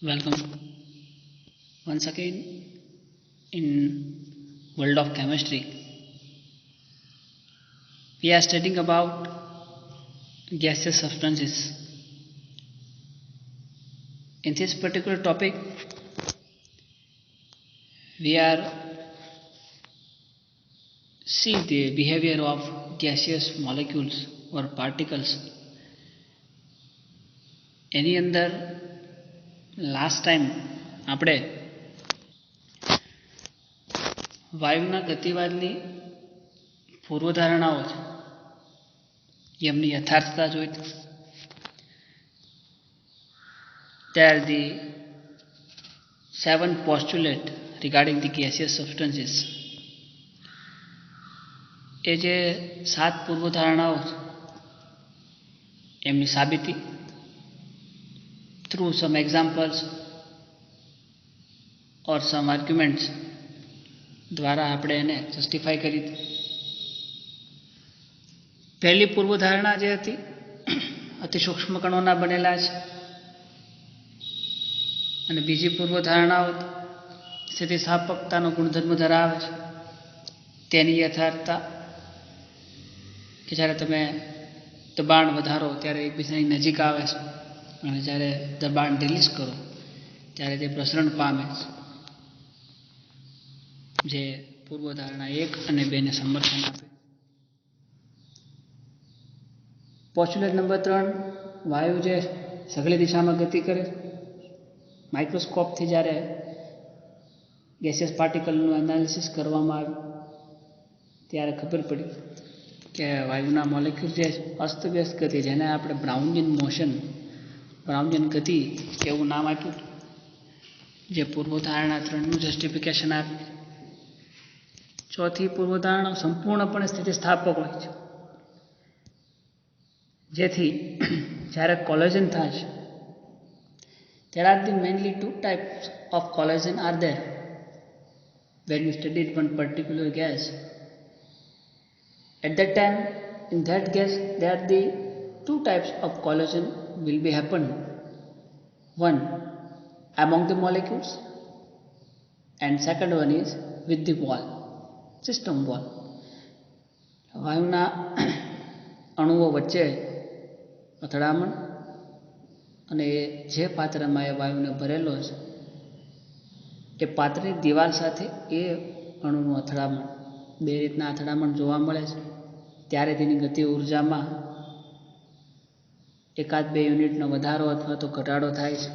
Welcome once again in world of chemistry. We are studying about gaseous substances. In this particular topic, we are see the behavior of gaseous molecules or particles. એની અંદર last time આપણે વાયુના ગતિવાદની પૂર્વધારણાઓ છે એમની યથાર્થતા જોઈ. There the 7 postulate regarding the gaseous substances. એ જે 7 પૂર્વધારણાઓ એમની સાબિતી through some examples or some arguments દ્વારા આપણે એને જસ્ટિફાઈ કરી. પહેલી પૂર્વધારણા જે હતી અતિ સૂક્ષ્મ કણોના બનેલા છે અને બીજી પૂર્વધારણાઓ સ્થિતિસ્થાપકતાનો ગુણધર્મ ધરાવે છે. તેની યથાર્થતા કે જ્યારે તમે દબાણ વધારો ત્યારે એકબીજાની નજીક આવે છે અને જ્યારે દબાણ રિલીઝ કરો ત્યારે તે પ્રસરણ પામે છે, જે પૂર્વધારણા 1 અને 2 ને સમર્થન આપે. પોસ્ટ્યુલેટ નંબર 3, વાયુ જે સઘળી દિશામાં ગતિ કરે. માઇક્રોસ્કોપથી જ્યારે ગેસિયસ પાર્ટિકલનું એનાલિસિસ કરવામાં આવ્યું ત્યારે ખબર પડી કે વાયુના મોલેક્યુલ જે અસ્તવ્યસ્ત ગતિ, જેને આપણે બ્રાઉનિયન મોશન, બ્રાઉનિયન ગતિ એવું નામ આપ્યું, જે પૂર્વધારણા 3નું જસ્ટિફિકેશન આપે. ચોથી પૂર્વધારણા સંપૂર્ણપણે સ્થિતિસ્થાપક હોય છે, જેથી જ્યારે કોલેજન થાય છે, there are the mainly 2 types of collagen are there. When you studied one particular gas, at that time in that gas there are the 2 types of collagen will be happen. One among the molecules and second one is with the wall, system wall. વાયુના અણુઓ વચ્ચે અથડામણ અને જે પાત્રમાં એ વાયુને ભરેલો છે એ પાત્રની દિવાલ સાથે એ અણુનું અથડામણ, 2 રીતના અથડામણ જોવા મળે છે. ત્યારે તેની ગતિ ઉર્જામાં 1-2 યુનિટનો વધારો અથવા તો ઘટાડો થાય છે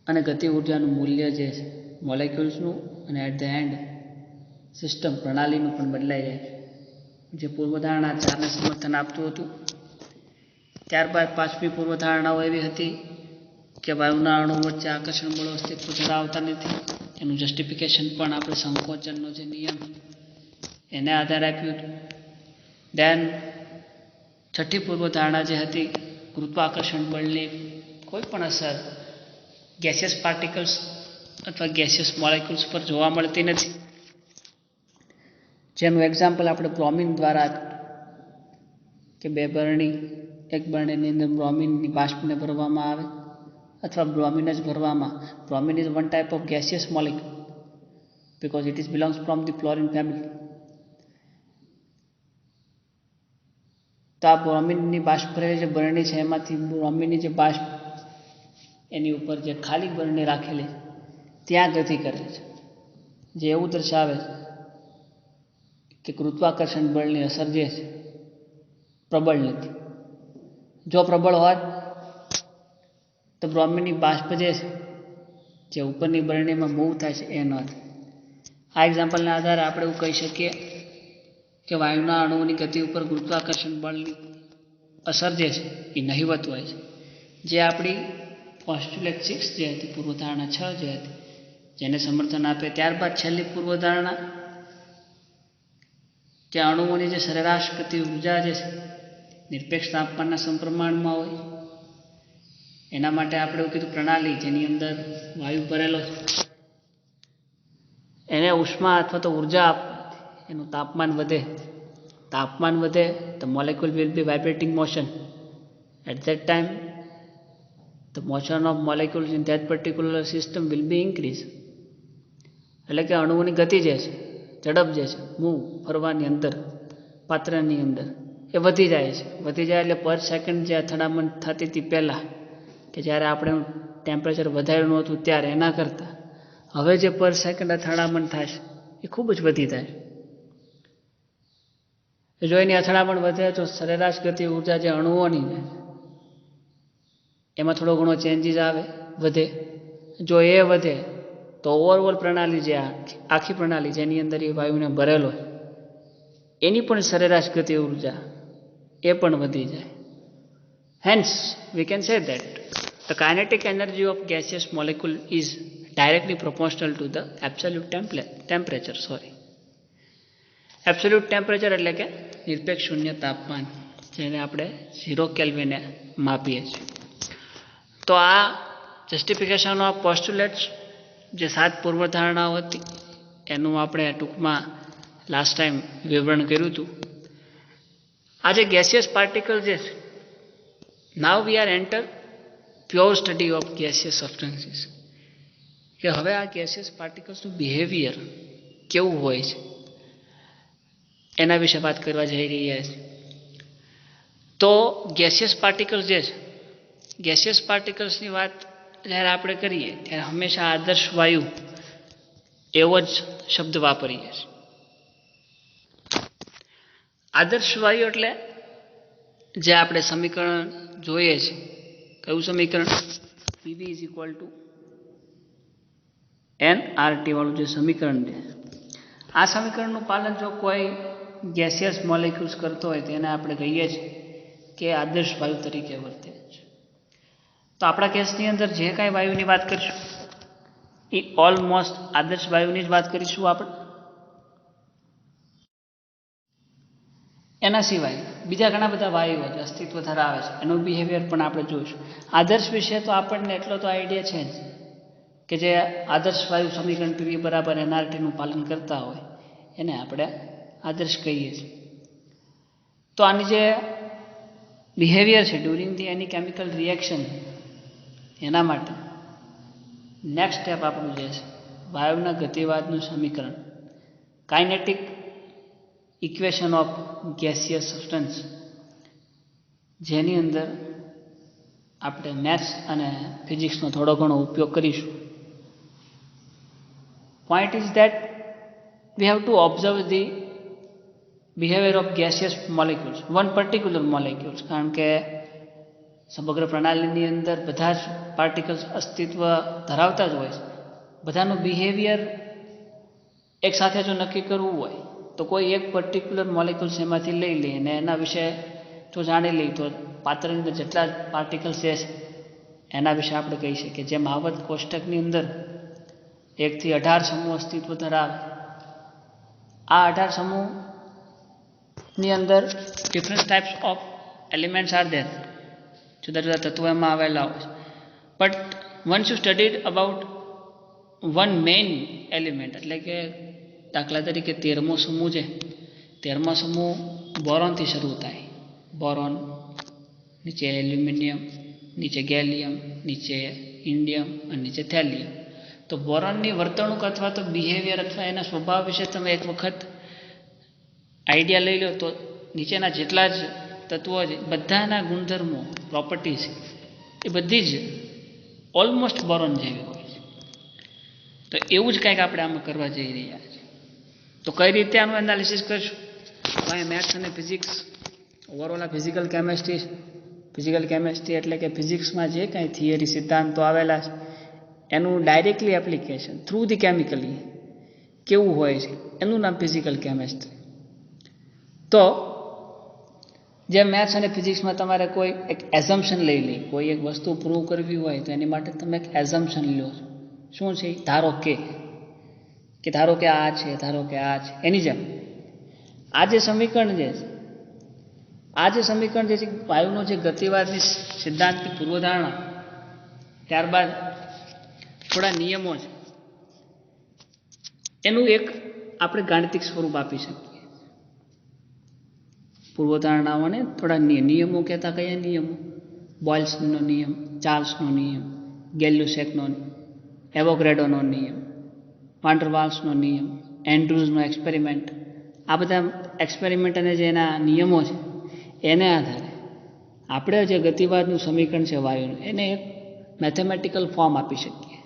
અને ગતિ ઉર્જાનું મૂલ્ય જે છે મોલેક્યુલ્સનું અને એટ ધ એન્ડ સિસ્ટમ પ્રણાલીનું પણ બદલાઈ જાય છે, જે પૂર્વધારણા 4ને સમર્થન આપતું હતું. ત્યારબાદ 5મી પૂર્વધારણાઓ એવી હતી કે વાયુના અણુ વચ્ચે આકર્ષણ બળો અસ્તિત્વ ધરાવતા નથી. એનું જસ્ટિફિકેશન પણ આપણે સંકોચનનો જે નિયમ એને આધારે આપ્યું હતું. દેન 6ઠ્ઠી પૂર્વધારણા જે હતી, ગુરુત્વાકર્ષણ બળની કોઈ પણ અસર ગેસિયસ પાર્ટિકલ્સ અથવા ગેસિયસ મોલેક્યુલ્સ પર જોવા મળતી નથી, જેનું એક્ઝામ્પલ આપણે બ્રોમિન દ્વારા, કે 2 બરણી, એક બરણીની અંદર બ્રોમિનની બાષ્પને ભરવામાં આવે અથવા બ્રોમિન જ ભરવામાં. Bromine is one type of gaseous molecule because it is belongs from the fluorine family. તો આ બ્રોમિનની બાષ્પ ભરેલી જે બરણી છે એમાંથી બ્રોમિનની જે બાષ્પ એની ઉપર જે ખાલી બરણી રાખેલી ત્યાં ગતિ કરે છે, જે એવું દર્શાવે છે કે ગુરુત્વાકર્ષણ બળની અસર જે છે પ્રબળ નથી. જો પ્રબળ હોત તો બ્રોમિનની બાષ્પ જે છે જે ઉપરની બરણીમાં મૂવ થાય છે એ ન થાય. આ એક્ઝામ્પલના આધારે આપણે એવું કહી શકીએ કે વાયુના અણુઓની ગતિ ઉપર ગુરુત્વાકર્ષણ બળની અસર જે છે એ નહિવત હોય છે, જે આપણી પોસ્ટ્યુલેટ 6 જે હતી, પૂર્વધારણા 6 જે હતી, જેને સમર્થન આપે. ત્યારબાદ છેલ્લી પૂર્વધારણા કે અણુઓની જે સરેરાશ ગતિ ઉર્જા જે છે નિરપેક્ષ તાપમાનના સમપ્રમાણમાં હોય. એના માટે આપણે એવું કીધું પ્રણાલી જેની અંદર વાયુ ભરેલો છે એને ઉષ્મા અથવા તો ઉર્જા આપવાથી એનું તાપમાન વધે. તાપમાન વધે તો molecule will be vibrating motion. At that time the motion of molecules in that particular system will be increase. એટલે કે અણુઓની ગતિ જે છે, ઝડપ જે છે, મૂવ ફરવાની અંદર પાત્રની અંદર એ વધી જાય છે. વધી જાય એટલે પર સેકન્ડ જે અથડામણ થતી હતી પહેલાં, કે જ્યારે આપણે ટેમ્પરેચર વધાર્યું નહોતું ત્યારે, એના કરતાં હવે જે પર સેકન્ડ અથડામણ થાય છે એ ખૂબ જ વધી જાય. જો એની અથડામણ વધે તો સરેરાશ ગતિ ઉર્જા જે અણુઓની એમાં થોડો ઘણો ચેન્જીસ આવે, વધે. જો એ વધે તો ઓવરઓલ પ્રણાલી જે આખી પ્રણાલી જેની અંદર એ વાયુને ભરેલો હોય એની પણ સરેરાશ ગતિ ઉર્જા એ પણ વધી જાય. Hence we can say that the kinetic energy of gaseous molecule is directly proportional to the absolute temperature. Absolute temperature એટલે કે નિરપેક્ષ શૂન્ય તાપમાન, જેને આપણે 0 કેલ્વિને માપીએ છીએ. તો આ જસ્ટિફિકેશન ઓફ પોસ્ટ્યુલેટ્સ, જે 7 પૂર્વધારણાઓ હતી એનું આપણે ટૂંકમાં લાસ્ટ ટાઈમ વિવરણ કર્યું હતું. આ જે ગેસિયસ પાર્ટિકલ જે છે, now we are enter pure study of gaseous substances, કે હવે આ ગેસિયસ પાર્ટિકલ્સનું બિહેવિયર કેવું હોય છે એના વિશે વાત કરવા જઈ રહ્યા છીએ. તો ગેસિયસ પાર્ટિકલ્સ જે છે, ગેસિયસ પાર્ટિકલ્સની વાત જ્યારે આપણે કરીએ ત્યારે હંમેશા આદર્શ વાયુ એવો જ શબ્દ વાપરીએ છીએ. આદર્શ વાયુ એટલે જે આપણે સમીકરણ જોઈએ છે, કયું સમીકરણ? PV = nRT વાળું જે સમીકરણ છે, આ સમીકરણનું પાલન જો કોઈ ગેસિયસ મોલેક્યુલ્સ કરતો હોય તેને આપણે કહીએ છીએ કે આદર્શ વાયુ તરીકે વર્તે છે. તો આપણા કેસની અંદર જે કાંઈ વાયુની વાત કરીશું એ ઓલમોસ્ટ આદર્શ વાયુની જ વાત કરીશું આપણે. એના સિવાય બીજા ઘણા બધા વાયુઓ અસ્તિત્વ ધરાવે છે, એનું બિહેવિયર પણ આપણે જોઈશું. આદર્શ વિશે તો આપણને એટલો તો આઈડિયા છે જ કે જે આદર્શ વાયુ સમીકરણ PV = nRT નું પાલન કરતા હોય એને આપણે આદર્શ કહીએ છીએ. તો આની જે બિહેવિયર છે during the any chemical reaction, એના માટે નેક્સ્ટ સ્ટેપ આપણું જે છે વાયુના ગતિવાદનું સમીકરણ, kinetic equation of gaseous substance, જેની અંદર આપણે મેથ્સ અને ફિઝિક્સનો થોડો ઘણો ઉપયોગ કરીશું. Point is that we have to observe the behaviour of gaseous molecules, one particular molecules, કારણ કે સમગ્ર પ્રણાલીની અંદર બધા જ પાર્ટિકલ્સ અસ્તિત્વ ધરાવતા જ હોય છે. બધાનું બિહેવિયર એક સાથે જો નક્કી કરવું હોય તો કોઈ એક પર્ટિક્યુલર મોલેક્યુલ્સ એમાંથી લઈ લઈએ અને એના વિશે જો જાણી લઈએ તો પાત્રની અંદર જેટલા પાર્ટિકલ્સ છે એના વિશે આપણે કહી શકીએ. જેમ આવર્ત કોષ્ટકની અંદર 1 થી 18 સમૂહ અસ્તિત્વ ધરાવે, આ 18 સમૂહની અંદર different types of elements are there, જુદા જુદા તત્વો એમાં આવેલા હોય છે. But once you studied about one main element, એટલે કે દાખલા તરીકે 13મો સમૂહ છે, 13મો સમૂહ બોરોનથી શરૂ થાય. બોરોન, નીચે એલ્યુમિનિયમ, નીચે ગેલિયમ, નીચે ઇન્ડિયમ અને નીચે થેલિયમ. તો બોરોનની વર્તણૂક અથવા તો બિહેવિયર અથવા એના સ્વભાવ વિશે તમે એક વખત આઈડિયા લઈ લો તો નીચેના જેટલા જ તત્વો છે બધાના ગુણધર્મો, પ્રોપર્ટીઝ એ બધી જ ઓલમોસ્ટ બોરોન જેવી હોય છે. તો એવું જ કંઈક આપણે આમાં કરવા જઈ રહ્યા છીએ. તો કઈ રીતે આનું એનાલિસિસ કરશું? અહીંયા મેથ્સ અને ફિઝિક્સ, ઓવરઓલ આ ફિઝિકલ કેમેસ્ટ્રી એટલે કે ફિઝિક્સમાં જે કાંઈ થિયરી સિદ્ધાંતો આવેલા છે એનું directly application through the chemically કેવું હોય છે એનું નામ ફિઝિકલ કેમેસ્ટ્રી. તો જે મેથ્સ અને ફિઝિક્સમાં તમારે કોઈ એક એઝમ્પશન લઈ લે, કોઈ એક વસ્તુ પ્રૂવ કરવી હોય તો એની માટે તમે એક એઝમ્પશન લો છો. શું છે? ધારો કે આ છે, ધારો કે આ છે. એની જેમ આ જે સમીકરણ છે વાયુનો જે ગતિવાદની સિદ્ધાંતની પૂર્વધારણા, ત્યારબાદ થોડા નિયમો છે, એનું એક આપણે ગાણિતિક સ્વરૂપ આપી શકીએ. પૂર્વધારણાઓને થોડા નિયમો કહેતા કયા નિયમો? બોયલ્સનો નિયમ, ચાર્લ્સનો નિયમ, ગેલ્યુસેકનો, એવોગ્રેડોનો નિયમ, વાન ડર વાલ્સનો નિયમ, એન્ડ્રુઝનો એક્સપેરિમેન્ટ. આ બધા એક્સપેરિમેન્ટ અને જે એના નિયમો છે એને આધારે આપણે જે ગતિવાદનું સમીકરણ છે વાયુનું એને એક મેથેમેટિકલ ફોર્મ આપી શકીએ.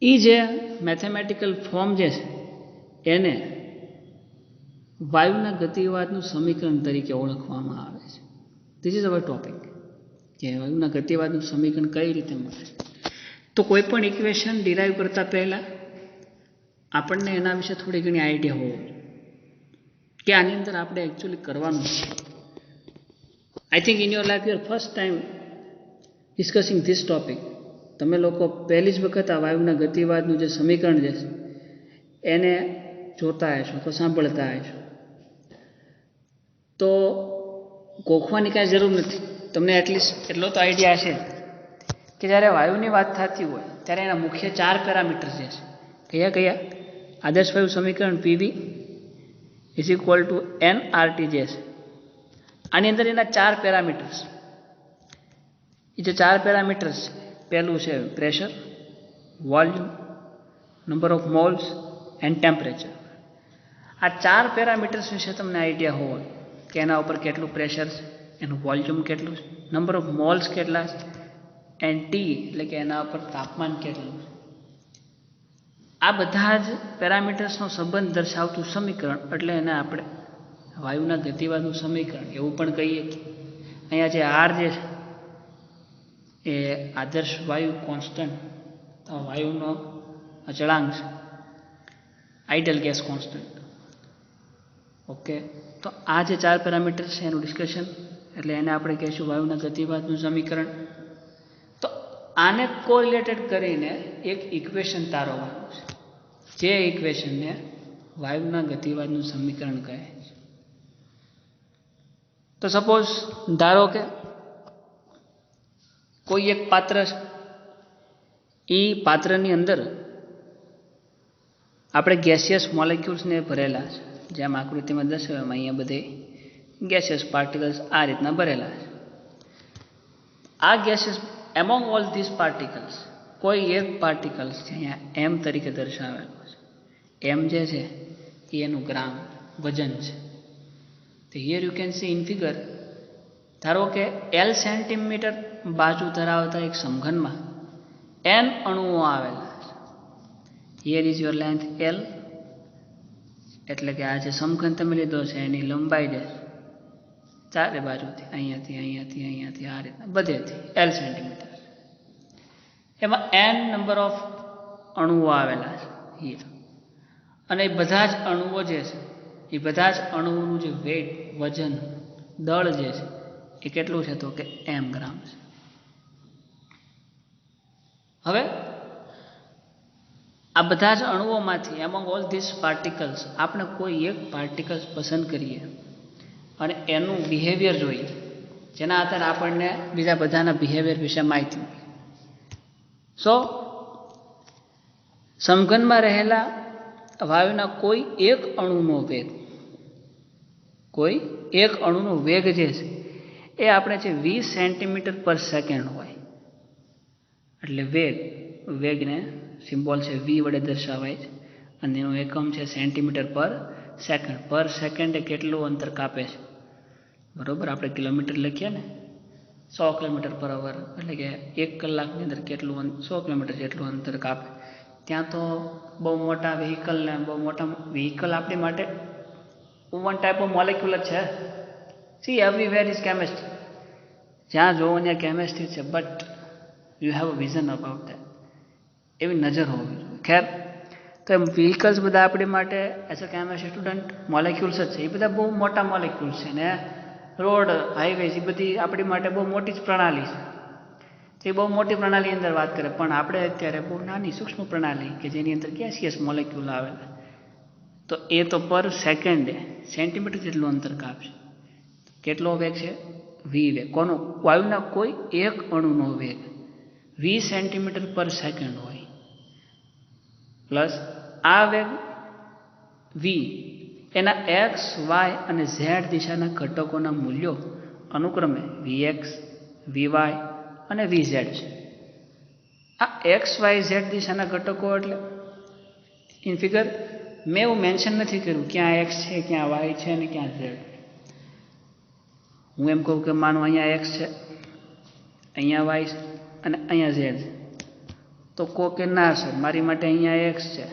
એ જે મેથેમેટિકલ ફોર્મ જે છે એને વાયુના ગતિવાદનું સમીકરણ તરીકે ઓળખવામાં આવે છે. ધીસ ઇઝ અવર ટોપિક કે વાયુના ગતિવાદનું સમીકરણ કઈ રીતે મળે. તો કોઈ પણ ઇક્વેશન ડિરાઈવ કરતા પહેલા આપણને એના વિશે થોડી ઘણી આઈડિયા હોવો કે આની અંદર આપણે એકચ્યુઅલી કરવાનું છે. I think in your life your first time discussing this topic. તમે લોકો પહેલી જ વખત આ વાયુના ગતિવાદનું જે સમીકરણ જે છે એને જોતા હશો તો સાંભળતા હશો. તો ગોખવાની કાંઈ જરૂર નથી. તમને એટલીસ્ટ એટલો તો આઈડિયા હશે કે જ્યારે વાયુની વાત થતી હોય ત્યારે એના મુખ્ય 4 પેરામીટર્સ જે છે કયા કયા? આદર્શ વાયુ સમીકરણ PV is equal two nRT જે છે આની અંદર એના 4 પેરામીટર્સ. એ જે 4 પેરામીટર્સ છે પહેલું છે pressure, volume, number of moles and temperature. આ 4 પેરામીટર્સ વિશે તમને આઈડિયા હોવો કે એના ઉપર કેટલું પ્રેશર છે, એનું વોલ્યુમ કેટલું છે, નંબર ઓફ મોલ્સ કેટલા છે એન્ડ ટી એટલે કે એના ઉપર તાપમાન કેટલું છે. આ બધા જ પેરામીટર્સનો સંબંધ દર્શાવતું સમીકરણ એટલે એને આપણે વાયુના ગતિવાદનું સમીકરણ એવું પણ કહીએ. કે અહીંયા જે આર જે છે એ આદર્શ વાયુ કોન્સ્ટન્ટ વાયુનો અચળાંક છે, આઇડલ ગેસ કોન્સ્ટન્ટ. ઓકે, તો આ જે 4 પેરામીટર્સ છે એનું ડિસ્કશન એટલે એને આપણે કહીશું વાયુના ગતિવાદનું સમીકરણ. તો આને કોરિલેટેડ કરીને એક ઇક્વેશન તારવવાનું છે જે ઇક્વેશનને વાયુના ગતિવાદનું સમીકરણ કહે છે. તો સપોઝ ધારો કે કોઈ એક પાત્ર છે, એ પાત્રની અંદર આપણે ગેસિયસ મોલેક્યુલ્સને ભરેલા છે. જેમ આકૃતિમાં દર્શાવ્યામાં અહીંયા બધે ગેસિયસ પાર્ટિકલ્સ આ રીતના ભરેલા છે. આ gaseous among all this particles કોઈ એક પાર્ટિકલ્સ છે અહીંયા એમ તરીકે દર્શાવેલો છે. એમ જે છે એ એનું ગ્રામ વજન છે. તો here you can C in figure. ધારો કે L સેન્ટીમીટર બાજુ ધરાવતા એક સમઘનમાં N અણુઓ આવેલા છે. Here is your length L એટલે કે આ જે સમઘન તમે લીધો છે એની લંબાઈ જે ચારે બાજુથી અહીંયાથી અહીંયાથી અહીંયાથી આ રીતના બધેથી L સેન્ટીમીટર. એમાં N નંબર ઓફ અણુઓ આવેલા છે હિયર. અને એ બધા જ અણુઓ જે છે એ બધા જ અણુઓનું જે વેટ વજન દળ જે છે એ કેટલું છે તો કે m ગ્રામ છે. હવે આ બધા જ અણુઓમાંથી એમોંગ ઓલ ધીસ પાર્ટિકલ્સ આપણે કોઈ એક પાર્ટિકલ્સ પસંદ કરીએ અને એનું બિહેવિયર જોઈએ જેના આધારે આપણને બીજા બધાના બિહેવિયર વિશે માહિતી મળે. સો સમઘનમાં રહેલા વાયુના કોઈ એક અણુનો વેગ જે છે એ આપણે જે 20 સેન્ટીમીટર પર સેકન્ડ હોય એટલે વેગને સિમ્બોલ છે v વડે દર્શાવાય છે અને એનું એકમ છે સેન્ટીમીટર પર સેકન્ડ. પર સેકન્ડે કેટલું અંતર કાપે છે બરોબર? આપણે કિલોમીટર લખીએ ને 100 કિલોમીટર પર અવર એટલે કે 1 કલાકની અંદર કેટલું 100 કિલોમીટર જેટલું અંતર કાપે. ત્યાં તો બહુ મોટા વ્હીકલ આપણી માટે વન ટાઈપ ઓફ મોલેક્યુલ જ છે. C everywhere is chemistry. જ્યાં જોવો ત્યાં કેમિસ્ટ્રી છે. But you have a vision about that. એવી નજર હોવી જોઈએ. ખેર, તો એમ વ્હીકલ્સ બધા આપણી માટે as a chemistry student molecules જ છે. એ બધા બહુ મોટા મોલેક્યુલ્સ છે ને રોડ હાઈવેઝ એ બધી આપણી માટે બહુ મોટી જ પ્રણાલી છે. એ બહુ મોટી પ્રણાલી અંદર વાત કરે પણ આપણે અત્યારે બહુ નાની સૂક્ષ્મ પ્રણાલી કે જેની અંદર ગેસિયસ મોલેક્યુલ આવેલા. તો એ તો પર સેકન્ડે સેન્ટીમીટર જેટલું અંતર કાપશે. કેટલો વેગ છે? v વેગ. કોનો? વાયુના કોઈ એક અણુનો વેગ 20 સેન્ટીમીટર પર સેકન્ડ હોય પ્લસ આ વેગ v એના x, y અને z દિશાના ઘટકોના મૂલ્યો અનુક્રમે Vx, Vy અને Vz છે. આ x, y, z દિશાના ઘટકો એટલે ઇન ફિગર મેં એવું મેન્શન નથી કર્યું ક્યાં x છે, ક્યાં y છે અને ક્યાં z. હું એમ કહું કે માનો અહીંયા x છે, અહીંયા y છે અને અહીંયા z છે, તો કહો કે ના સર મારી માટે અહીંયા x છે,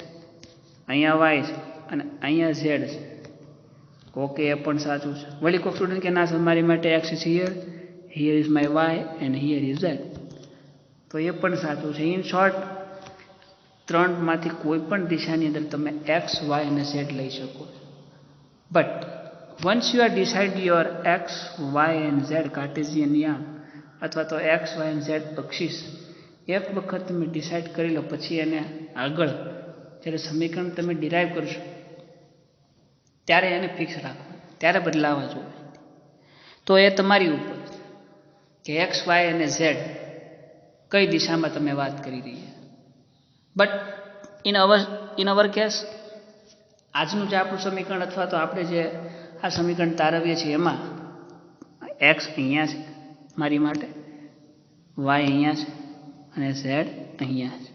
અહીંયા y છે અને અહીંયા z છે. કહો કે એ પણ સાચું છે. વળી કોઈક સ્ટુડન્ટ કે ના સર મારી માટે x is here is my y and here is z, તો એ પણ સાચું છે. ઇન શોર્ટ ત્રણમાંથી કોઈ પણ દિશાની અંદર તમે x, y અને z લઈ શકો છો. But once you are decide your x, y and z Cartesian યામ અથવા તો x, y and z axis એક વખત તમે ડિસાઇડ કરી લો પછી એને આગળ જ્યારે સમીકરણ તમે ડિરાઈવ કરશો ત્યારે એને ફિક્સ રાખો, ત્યારે બદલાવા જોઈએ. તો એ તમારી ઉપર કે x, y અને z કઈ દિશામાં તમે વાત કરી રહ્યા. બટ ઇન અવર કેસ આજનું જે આપણું સમીકરણ અથવા તો આપણે જે આ સમીકરણ તારવીએ છીએ એમાં x અહીંયા છે મારી માટે, y અહીંયા છે અને z અહીંયા છે.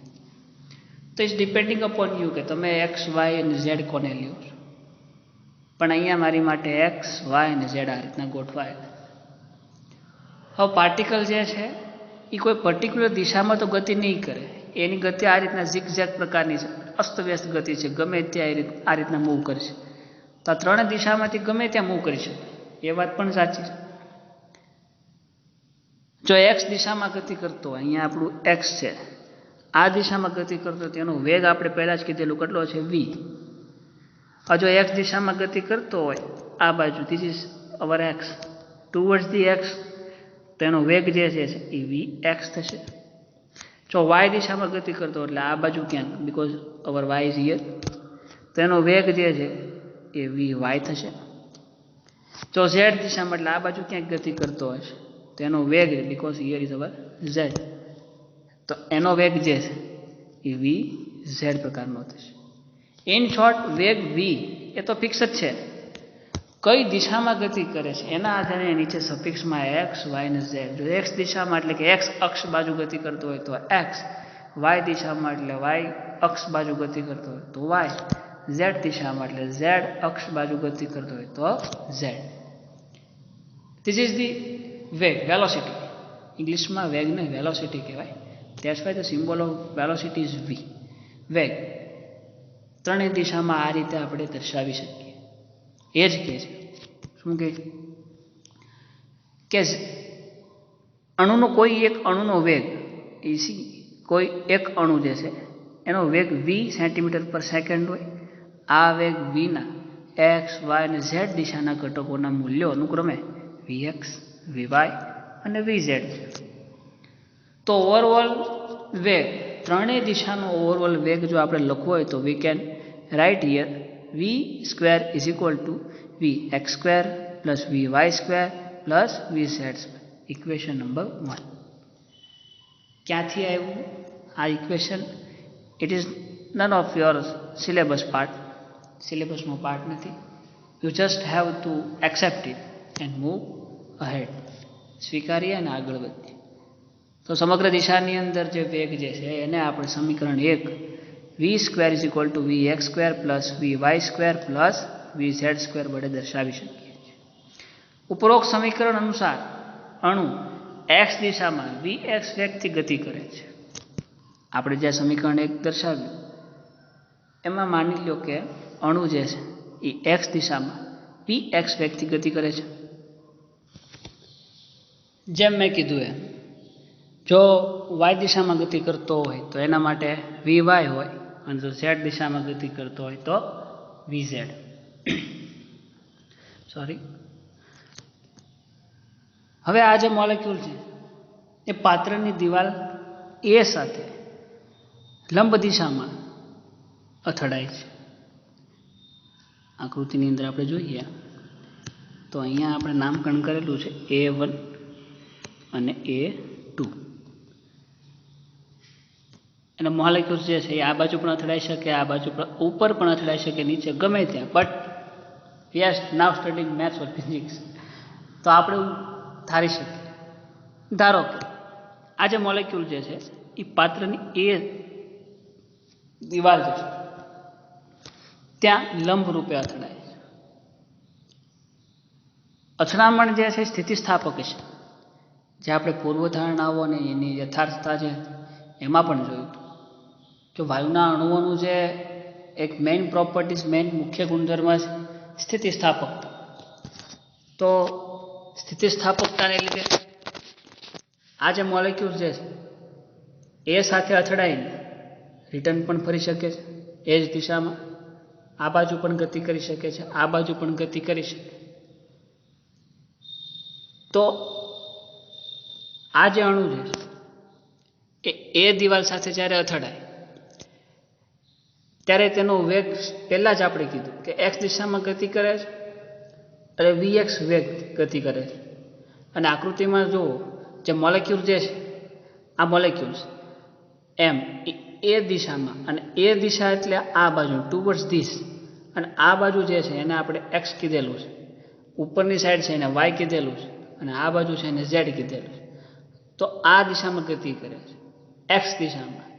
તો ઇટ્સ ડિપેન્ડિંગ અપોન યુ કે તમે x, y અને z કોને લ્યો છો. પણ અહીંયા મારી માટે x, y અને z આ રીતના ગોઠવાયેલા. હવે પાર્ટિકલ જે છે એ કોઈ પર્ટિક્યુલર દિશામાં તો ગતિ નહીં કરે. એની ગતિ આ રીતના ઝિગઝેગ પ્રકારની છે, અસ્તવ્યસ્ત ગતિ છે, ગમે ત્યાં આ રીતના મૂવ કરશે. તો આ ત્રણ દિશામાંથી ગમે ત્યાં મૂવ કરી શકે એ વાત પણ સાચી છે. જો x દિશામાં ગતિ કરતો હોય, અહીંયા આપણું x છે, આ દિશામાં ગતિ કરતો તેનો વેગ આપણે પહેલાં જ કીધેલું કેટલો છે v. જો x દિશામાં ગતિ કરતો હોય આ બાજુ, this is hour x towards the x, તેનો વેગ જે છે એ vx થશે. જો y દિશામાં ગતિ કરતો એટલે આ બાજુ ક્યાંક, because our y is here, તેનો વેગ જે છે એ vy થશે. જો z દિશામાં એટલે આ બાજુ ક્યાંક ગતિ કરતો હશે તેનો વેગ because here is our z, તો એનો વેગ જે છે એ vz પ્રકારનો થશે. ઇન શોર્ટ વેગ v એ તો ફિક્સ જ છે, કઈ દિશામાં ગતિ કરે છે એના આધારે નીચે સફિક્સમાં x, y અને z. જો x દિશામાં એટલે કે x અક્ષ બાજુ ગતિ કરતો હોય તો x, y દિશામાં એટલે y અક્ષ બાજુ ગતિ કરતો હોય તો y, z દિશામાં એટલે z અક્ષ બાજુ ગતિ કરતો હોય તો z. ધીસ ઇઝ ધી વેગ, વેલોસિટી. ઇંગ્લિશમાં વેગને વેલોસિટી કહેવાય. That's why the symbol of velocity is v. વેગ ત્રણેય દિશામાં આ રીતે આપણે દર્શાવી શકીએ. એ જ કહે છે શું કે અણુનો કોઈ એક અણુનો વેગ કોઈ એક અણુ જે છે એનો વેગ v સેન્ટીમીટર/સેકન્ડ હોય. આ વેગ vના x, y અને z દિશાના ઘટકોના મૂલ્યો અનુક્રમે vx, vy અને vz છે. તો ઓવરઓલ વેગ, ત્રણેય દિશાનો ઓવરઓલ વેગ જો આપણે લખવો હોય તો we can write here v² is equal to vx² plus vy² plus vz². Equation number 1. ક્યાંથી આવ્યું આ ઇક્વેશન? It is none of your syllabus part. સિલેબસનો પાર્ટ નથી. You just have to accept it and move ahead. સ્વીકારીએ અને આગળ વધીએ. તો સમગ્ર દિશાની અંદર જે વેગ જે છે એને આપણે સમીકરણ 1 v² is equal to vx² plus vy² plus vz² વડે દર્શાવી શકીએ છીએ. ઉપરોક્ત સમીકરણ અનુસાર અણુ x દિશામાં vx વેગથી ગતિ કરે છે. આપણે જે સમીકરણ 1 દર્શાવ્યું એમાં માની લો કે અણુ જે છે એ x દિશામાં vx વેગથી ગતિ કરે છે. જેમ મેં કીધું એમ જો y દિશામાં ગતિ કરતો હોય તો એના માટે vy હોય અને જો z દિશામાં ગતિ કરતો હોય તો vz. સોરી. હવે આ જે મોલેક્યુલ છે એ પાત્રની દિવાલ A સાથે લંબ દિશામાં અથડાય છે. આકૃતિની અંદર આપણે જોઈએ તો અહીંયા આપણે નામકરણ કરેલું છે A1 અને A2. અને મોલેક્યુલ્સ જે છે એ આ બાજુ પણ અથડાઈ શકે, આ બાજુ પણ ઉપર પણ અથડાઈ શકે, નીચે ગમે ત્યાં. But yes now studying maths or physics, તો આપણે ધારી શકીએ. ધારો કે આ જે મોલેક્યુલ જે છે એ પાત્રની એ દિવાલ જે છે ત્યાં લંબ રૂપે અથડાય છે. અથડામણ જે છે સ્થિતિસ્થાપક છે, જે આપણે પૂર્વધારણાઓ અને એની યથાર્થતા છે એમાં પણ જોયું કે વાયુના અણુઓનું જે એક મેઇન પ્રોપર્ટીઝ, મેઇન મુખ્ય ગુણધર્મ છે સ્થિતિસ્થાપકતા. તો સ્થિતિસ્થાપકતાને લીધે આ જે મોલેક્યુલ જે છે એ સાથે અથડાઈને રિટર્ન પણ ફરી શકે છે એ જ દિશામાં, આ બાજુ પણ ગતિ કરી શકે છે, આ બાજુ પણ ગતિ કરી શકે. તો આ જે અણુ જે છે એ દિવાલ સાથે જ્યારે અથડાય ત્યારે તેનો વેગ પહેલાં જ આપણે કીધું કે એક્સ દિશામાં ગતિ કરે છે અને વીએક્સ વેગ ગતિ કરે છે. અને આકૃતિમાં જુઓ જે મોલેક્યુલ જે છે આ મોલેક્યુલ્સ એમ એ દિશામાં, અને એ દિશા એટલે આ બાજુ ટુવર્ડ્સ ધીસ, અને આ બાજુ જે છે એને આપણે એક્સ કીધેલું છે, ઉપરની સાઈડ છે એને વાય કીધેલું છે, અને આ બાજુ છે એને ઝેડ કીધેલું છે. તો આ દિશામાં ગતિ કરે છે એક્સ દિશામાં.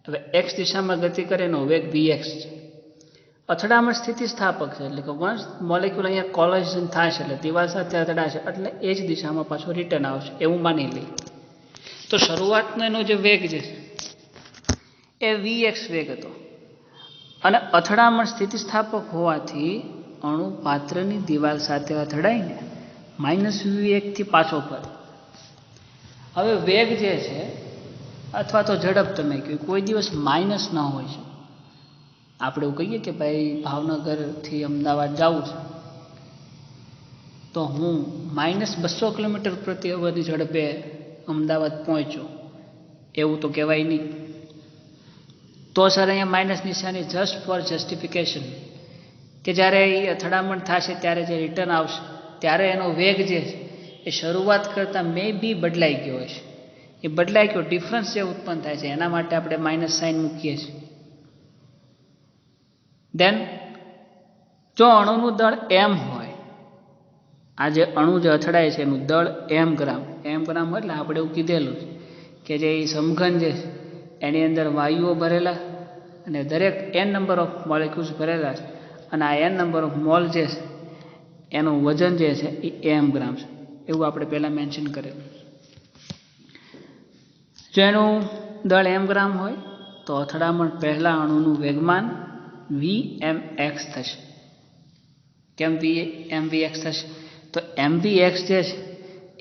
હવે એક્સ દિશામાં ગતિ કરે એનો વેગ વીએક્સ છે. અથડામણ સ્થિતિસ્થાપક છે, એટલે કે વન્સ મોલેક્યુલ અહીંયા કોલિઝન થશે એટલે દિવાલ સાથે અથડાશે એટલે એ જ દિશામાં પાછો રિટર્ન આવશે એવું માની લઈએ. તો શરૂઆતનો એનો જે વેગ છે એ વીએક્સ વેગ હતો, અને અથડામણ સ્થિતિસ્થાપક હોવાથી અણુ પાત્રની દિવાલ સાથે અથડાઈને -v1 પાછો ફરે. હવે વેગ જે છે અથવા તો ઝડપ તમે કહ્યું કોઈ દિવસ માઇનસ ન હોય છે. આપણે એવું કહીએ કે ભાઈ ભાવનગરથી અમદાવાદ જવું છે તો હું -200 કિલોમીટર/ની ઝડપે અમદાવાદ પહોંચ્યો એવું તો કહેવાય નહીં. તો સર અહીંયા માઇનસ નિશાની જસ્ટ ફોર જસ્ટિફિકેશન, કે જ્યારે એ અથડામણ થશે ત્યારે જે રિટર્ન આવશે ત્યારે એનો વેગ જે છે એ શરૂઆત કરતાં મે બી બદલાઈ ગયો હશે. એ બદલાઈ ગયો ડિફરન્સ જે ઉત્પન્ન થાય છે એના માટે આપણે માઇનસ સાઇન મૂકીએ છીએ. દેન જો અણુનું દળ એમ હોય, આ જે અણુ જે અથડાય છે એનું દળ એમ ગ્રામ હોય, એટલે આપણે એવું કીધેલું છે કે જે સમઘન જે છે એની અંદર વાયુઓ ભરેલા અને દરેક n નંબર ઓફ મોલેક્યુલ્સ ભરેલા છે, અને આ n નંબર ઓફ મોલ જે છે એનું વજન જે છે એ m ગ્રામ છે, એવું આપણે પહેલાં મેન્શન કરેલું. જો એનું દળ m ગ્રામ હોય તો અથડામણ પહેલાં અણુનું વેગમાન vmx થશે. કેમ mvx થશે? તો mvx જે છે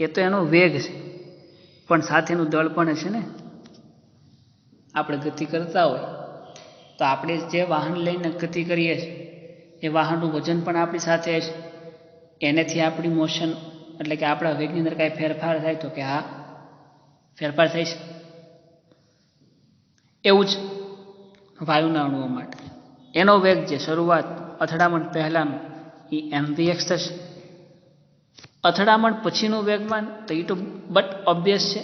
એ તો એનો વેગ છે, પણ સાથેનું દળ પણ છે ને. આપણે ગતિ કરતા હોય તો આપણે જે વાહન લઈને ગતિ કરીએ છીએ એ વાહનનું વજન પણ આપણી સાથે છે. એનેથી આપણી મોશન એટલે કે આપણા વેગની અંદર કાંઈ ફેરફાર થાય તો કે હા ફેરફાર થાય છે. એવું જ વાયુના અણુઓ માટે એનો વેગ જે શરૂઆત અથડામણ પહેલાંનો એ mvx થશે. અથડામણ પછીનું વેગમાન તો એ તો બટ ઓબ્વિયસ છે.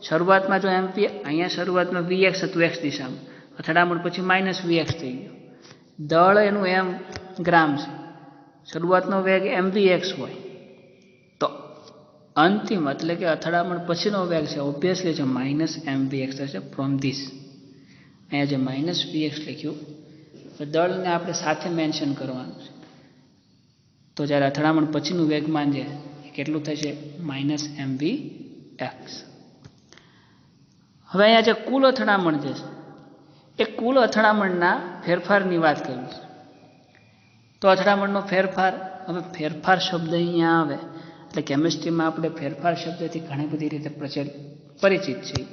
શરૂઆતમાં જો mv, અહીંયા શરૂઆતમાં vx હતું x દિશામાં, અથડામણ પછી -vx થઈ ગયું. દળ એનું m ગ્રામ છે, શરૂઆતનો વેગ mvx હોય તો અંતિમ એટલે કે અથડામણ પછીનો વેગ છે ઓબ્વિયસલી છે -mvx થશે ફ્રોમ ધીસ. અહીંયા જે -vx લખ્યું દળને આપણે સાથે મેન્શન કરવાનું છે. તો જ્યારે અથડામણ પછીનું વેગમાન છે એ કેટલું થશે -mvx. હવે અહીંયા જે કુલ અથડામણ જે છે એ કુલ અથડામણના ફેરફારની વાત કરવી છે. તો અથડામણનો ફેરફાર, હવે ફેરફાર શબ્દ અહીંયા આવે એટલે કેમિસ્ટ્રીમાં આપણે ફેરફાર શબ્દથી ઘણી બધી રીતે પરિચિત છીએ.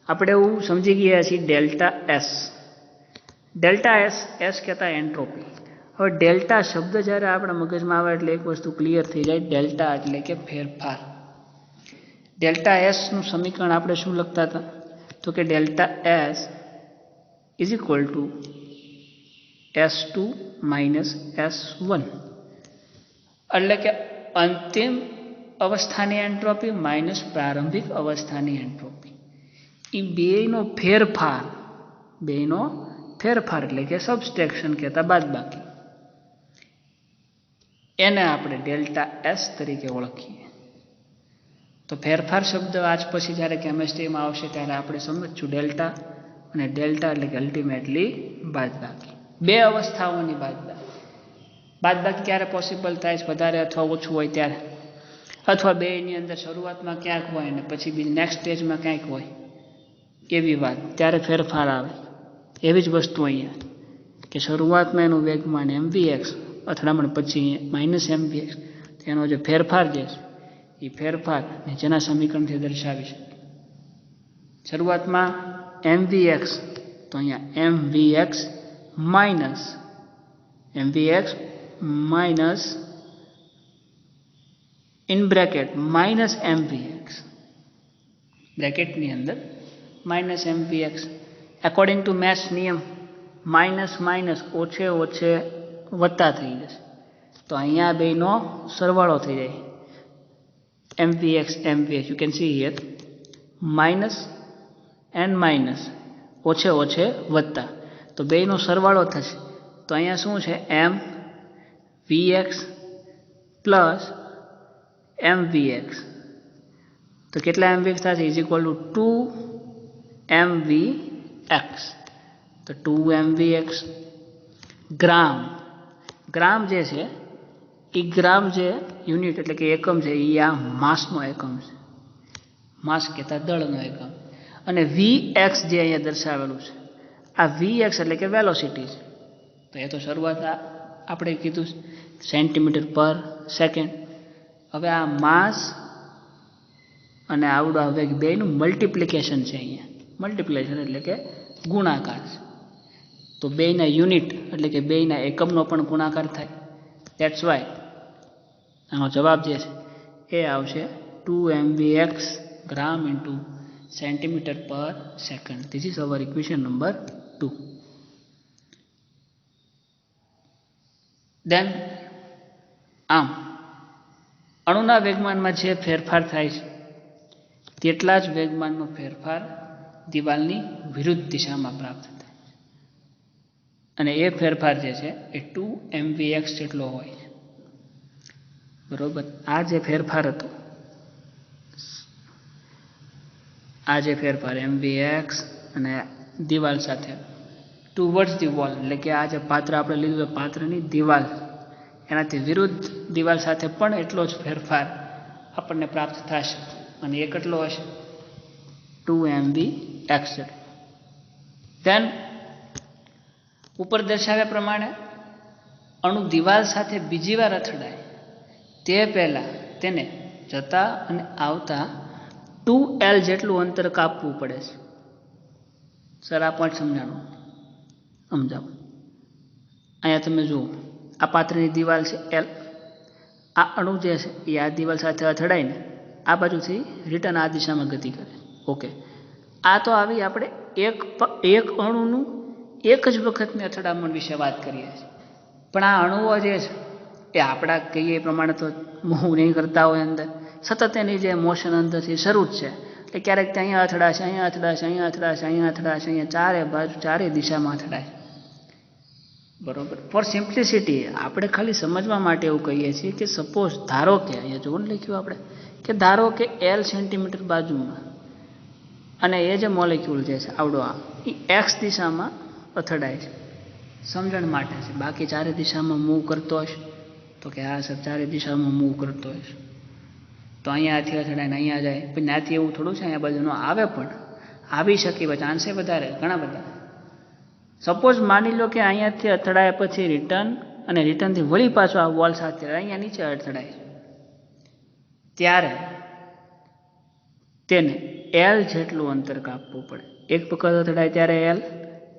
આપણે એવું સમજી ગયા છીએ ડેલ્ટા એસ, એસ કહેતા એન્ટ્રોપી. હવે ડેલ્ટા શબ્દ જ્યારે આપણા મગજમાં આવે એટલે એક વસ્તુ ક્લિયર થઈ જાય, ડેલ્ટા એટલે કે ફેરફાર. ડેલ્ટા એસનું સમીકરણ આપણે શું લખતા હતા તો કે delta S is equal two S2 - S1, એટલે કે અંતિમ અવસ્થાની એન્ટ્રોપી માઇનસ પ્રારંભિક અવસ્થાની એન્ટ્રોપી. એ બેનો ફેરફાર એટલે કે સબસ્ટ્રેક્શન કહેતા બાદબાકી, એને આપણે ડેલ્ટા એસ તરીકે ઓળખીએ. તો ફેરફાર શબ્દ આજ પછી જ્યારે કેમેસ્ટ્રીમાં આવશે ત્યારે આપણે સમજશું ડેલ્ટા, અને ડેલ્ટા એટલે કે અલ્ટિમેટલી બાદબાકી. બે અવસ્થાઓની બાદબાકી ક્યારે પોસિબલ થાય છે? વધારે અથવા ઓછું હોય ત્યારે, અથવા બેની અંદર શરૂઆતમાં ક્યાંક હોય અને પછી નેક્સ્ટ સ્ટેજમાં ક્યાંક હોય એવી વાત, ત્યારે ફેરફાર આવે. એવી જ વસ્તુ અહીંયા કે શરૂઆતમાં એનું વેગમાન mvx, અથડામણ પછી -mvx, એનો જે ફેરફાર જે છે એ ફેરફાર નીચેના સમીકરણથી દર્શાવી છે. શરૂઆતમાં mvx, તો અહીંયા mvx minus in bracket -mvx, બ્રેકેટની અંદર -mvx. એકોર્ડિંગ ટુ મેથ્સ નિયમ માઇનસ માઇનસ ઓછે ઓછે વત્તા થઈ જશે. તો અહીંયા બેનો સરવાળો થઈ જાય, mvx you can see here, minus and minus ઓછે ઓછે વત્તા, તો બેનો સરવાળો થશે. તો અહીંયા શું છે? mvx પ્લસ mvx, તો કેટલા mvx થશે? Is equal two 2mvx. તો 2mvx ગ્રામ જે છે એ ગ્રામ જે યુનિટ એટલે કે એકમ છે એ આ માસનો એકમ છે, માસ કહેતા દળનો એકમ. અને vx જે અહીંયા દર્શાવેલું છે, આ vx એટલે કે વેલોસિટી છે. તો એ તો શરૂઆત આપણે કીધું સેન્ટીમીટર પર સેકન્ડ. હવે આ માસ અને આવડો વેગ બેનું મલ્ટિપ્લિકેશન છે. અહીંયા મલ્ટિપ્લિકેશન એટલે કે ગુણાકાર છે. તો બેના યુનિટ એટલે કે બેના એકમનો પણ ગુણાકાર થાય. દેટ્સ વાય આનો જવાબ જે છે એ આવશે 2mvx ગ્રામ ઇન્ટુ સેન્ટીમીટર પર second. This is our equation number 2. દેન આમ અણુના વેગમાનમાં જે ફેરફાર થાય છે તેટલા જ વેગમાનનો ફેરફાર દિવાલની વિરુદ્ધ દિશામાં પ્રાપ્ત થાય છે, અને એ ફેરફાર જે છે એ 2mvx જેટલો હોય છે. બરોબર. આ જે ફેરફાર હતો, આ જે ફેરફાર mvx અને દિવાલ સાથે ટુવર્ડ્સ ધી વોલ, એટલે કે આ જે પાત્ર આપણે લીધું પાત્રની દિવાલ, એનાથી વિરુદ્ધ દિવાલ સાથે પણ એટલો જ ફેરફાર આપણને પ્રાપ્ત થશે. અને એ કેટલો હશે? 2mvx. દેન ઉપર દર્શાવ્યા પ્રમાણે અણુ દિવાલ સાથે બીજી વાર અથડાય તે પહેલાં તેને જતા અને આવતા 2l જેટલું અંતર કાપવું પડે છે. સર આ પોઈન્ટ સમજાવો. અહીંયા તમે જુઓ, આ પાત્રની દિવાલ છે L, આ અણુ જે છે એ આ દિવાલ સાથે અથડાઈને આ બાજુથી રિટર્ન આ દિશામાં ગતિ કરે. ઓકે, આ તો આવી આપણે એક અણુનું એક જ વખતની અથડામણ વિશે વાત કરીએ છીએ. પણ આ અણુઓ જે છે એ આપણા કહીએ એ પ્રમાણે તો મૂવ નહીં કરતા હોય, અંદર સતત એની જે મોશન અંદરથી શરૂ જ છે. એટલે ક્યારેક તે અહીંયા અથડાશે, અહીંયા અથડાશે, અહીંયા અથડાશે, અહીંયા અથડાશે, અહીંયા ચારે બાજુ ચારે દિશામાં અથડાય. બરોબર. ફોર સિમ્પ્લિસિટી આપણે ખાલી સમજવા માટે એવું કહીએ છીએ કે સપોઝ ધારો કે અહીંયા જોવું લખ્યું આપણે કે ધારો કે L સેન્ટીમીટર બાજુમાં અને એ જે મોલેક્યુલ જે છે આવડો આ એ x દિશામાં અથડાય છે. સમજણ માટે છે. બાકી ચારે દિશામાં મૂવ કરતો હશે તો કે હા સર ચારે દિશામાં મૂવ કરતો હશે, તો અહીંયાથી અથડાય ને અહીંયા જાય. પણ ત્યાંથી એવું થોડું છે, અહીંયા બાજુનો આવે પણ આવી શકે ચાન્સે વધારે ઘણા બધા. સપોઝ માની લો કે અહીંયાથી અથડાય પછી રિટર્ન અને રિટર્નથી વળી પાછો આ વોલ સાથે અહીંયા નીચે અથડાય, ત્યારે તેને L જેટલું અંતર કાપવું પડે. એક વખત અથડાય ત્યારે L,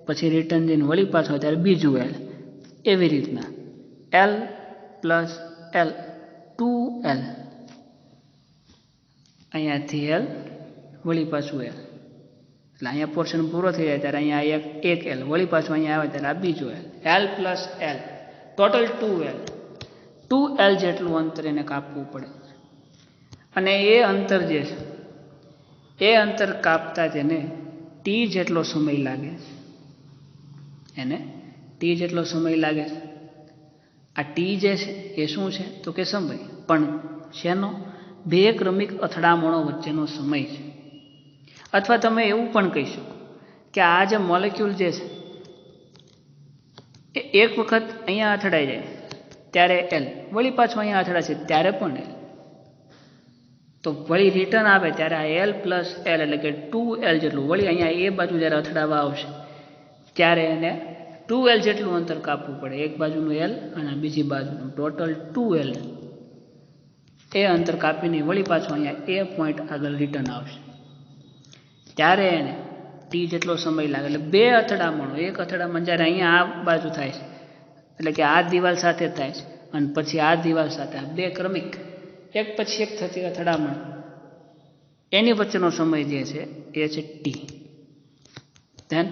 પછી રિટર્ન જઈને વળી પાછો ત્યારે બીજું L, એવી રીતના L પ્લસ L 2L, અહીંયાથી L વળી પાછું L, એટલે અહીંયા પોર્શન પૂરો થઈ જાય ત્યારે અહીંયા એક L વળી પાછું અહીંયા આવે ત્યારે આ બીજું L plus L total 2L જેટલું અંતર એને કાપવું પડે. અને એ અંતર જે છે એ અંતર કાપતા તેને T જેટલો સમય લાગે છે. એને T જેટલો સમય લાગે છે. આ T જે છે એ શું છે તો કે સમય, પણ શેનો? બે ક્રમિક અથડામણો વચ્ચેનો સમય છે. અથવા તમે એવું પણ કહી શકો કે આ જે મોલેક્યુલ જે છે એ એક વખત અહીંયા અથડાઈ જાય ત્યારે એલ, વળી પાછું અહીંયા અથડાશે ત્યારે પણ એલ, તો વળી રિટર્ન આવે ત્યારે આ એલ પ્લસ એલ એટલે કે 2L જેટલું વળી અહીંયા એ બાજુ જ્યારે અથડાવા આવશે ત્યારે એને 2L જેટલું અંતર કાપવું પડે. એક બાજુનું એલ અને બીજી બાજુનું ટોટલ 2L. એ અંતર કાપીને વળી પાછું અહીંયા એ પોઈન્ટ આગળ રિટર્ન આવશે ત્યારે એને ટી જેટલો સમય લાગે. એટલે બે અથડામણો, એક અથડામણ જ્યારે અહીંયા આ બાજુ થાય છે એટલે કે આ દિવાલ સાથે થાય છે અને પછી આ દિવાલ સાથે, આ બે ક્રમિક એક પછી એક થતી અથડામણ, એની વચ્ચેનો સમય જે છે એ છે ટી. ધેન